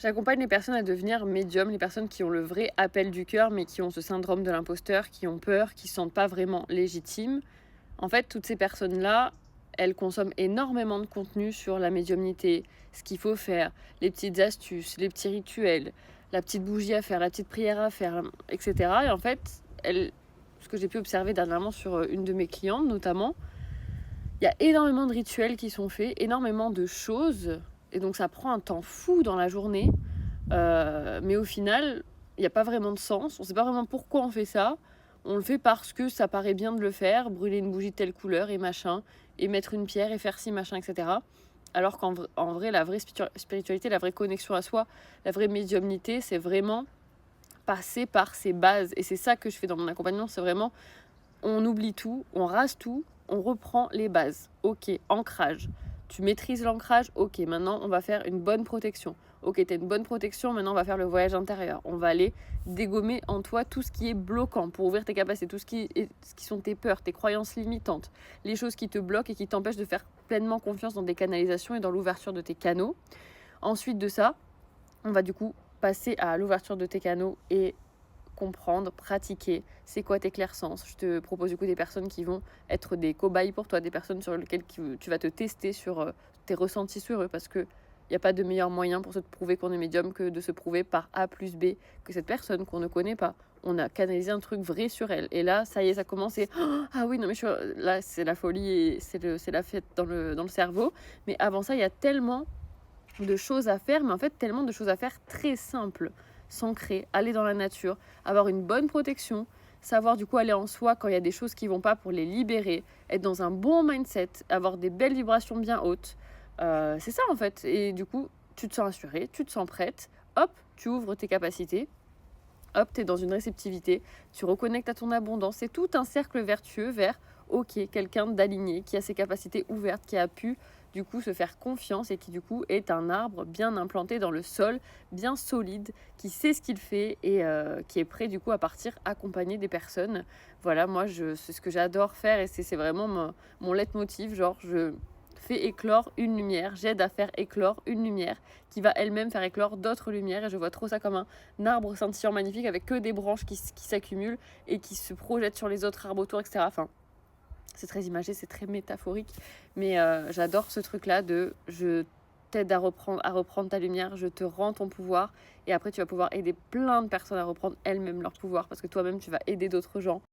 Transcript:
J'accompagne les personnes à devenir médium, les personnes qui ont le vrai appel du cœur, mais qui ont ce syndrome de l'imposteur, qui ont peur, qui ne se sentent pas vraiment légitimes. En fait, toutes ces personnes-là, elles consomment énormément de contenu sur la médiumnité, ce qu'il faut faire, les petites astuces, les petits rituels, la petite bougie à faire, la petite prière à faire, etc. Et en fait, ce que j'ai pu observer dernièrement sur une de mes clientes notamment, il y a énormément de rituels qui sont faits, énormément de choses, et donc ça prend un temps fou dans la journée. Mais au final, il y a pas vraiment de sens. On sait pas vraiment pourquoi on fait ça. On le fait parce que ça paraît bien de le faire, brûler une bougie de telle couleur et machin, et mettre une pierre et faire ci, machin, et cetera. Alors qu'en vrai, la vraie spiritualité, la vraie connexion à soi, la vraie médiumnité, c'est vraiment passer par ses bases. Et c'est ça que je fais dans mon accompagnement, c'est vraiment on oublie tout, on rase tout, on reprend les bases. OK, ancrage. Tu maîtrises l'ancrage, OK, maintenant on va faire une bonne protection. OK, tu as une bonne protection, maintenant on va faire le voyage intérieur. On va aller dégommer en toi tout ce qui est bloquant pour ouvrir tes capacités, ce qui sont tes peurs, tes croyances limitantes, les choses qui te bloquent et qui t'empêchent de faire pleinement confiance dans tes canalisations et dans l'ouverture de tes canaux. Ensuite de ça, on va du coup passer à l'ouverture de tes canaux et comprendre, pratiquer, c'est quoi tes clairsens. Je te propose du coup des personnes qui vont être des cobayes pour toi, des personnes sur lesquelles tu vas te tester sur tes ressentis sur eux, parce que il n'y a pas de meilleur moyen pour se prouver qu'on est médium que de se prouver par A plus B que cette personne qu'on ne connaît pas. On a canalisé un truc vrai sur elle. Et là, ça y est, ça commence et ah oui, non mais là, c'est la folie et c'est la fête dans le cerveau. Mais avant ça, il y a tellement de choses à faire, mais en fait tellement de choses à faire très simples. S'ancrer, aller dans la nature, avoir une bonne protection, savoir du coup aller en soi quand il y a des choses qui vont pas pour les libérer, être dans un bon mindset, avoir des belles vibrations bien hautes. C'est ça en fait. Et du coup, tu te sens assuré, tu te sens prête, hop, tu ouvres tes capacités, hop, tu es dans une réceptivité, tu reconnectes à ton abondance. C'est tout un cercle vertueux vers, ok, quelqu'un d'aligné, qui a ses capacités ouvertes, qui a pu du coup se faire confiance et qui du coup est un arbre bien implanté dans le sol, bien solide, qui sait ce qu'il fait et qui est prêt du coup à partir accompagner des personnes. Voilà, moi c'est ce que j'adore faire et c'est vraiment mon leitmotiv, genre je fais éclore une lumière, j'aide à faire éclore une lumière qui va elle-même faire éclore d'autres lumières et je vois trop ça comme un arbre scintillant magnifique avec que des branches qui s'accumulent et qui se projettent sur les autres arbres autour, etc. Enfin, c'est très imagé, c'est très métaphorique, mais j'adore ce truc-là de je t'aide à reprendre ta lumière, je te rends ton pouvoir et après tu vas pouvoir aider plein de personnes à reprendre elles-mêmes leur pouvoir parce que toi-même tu vas aider d'autres gens.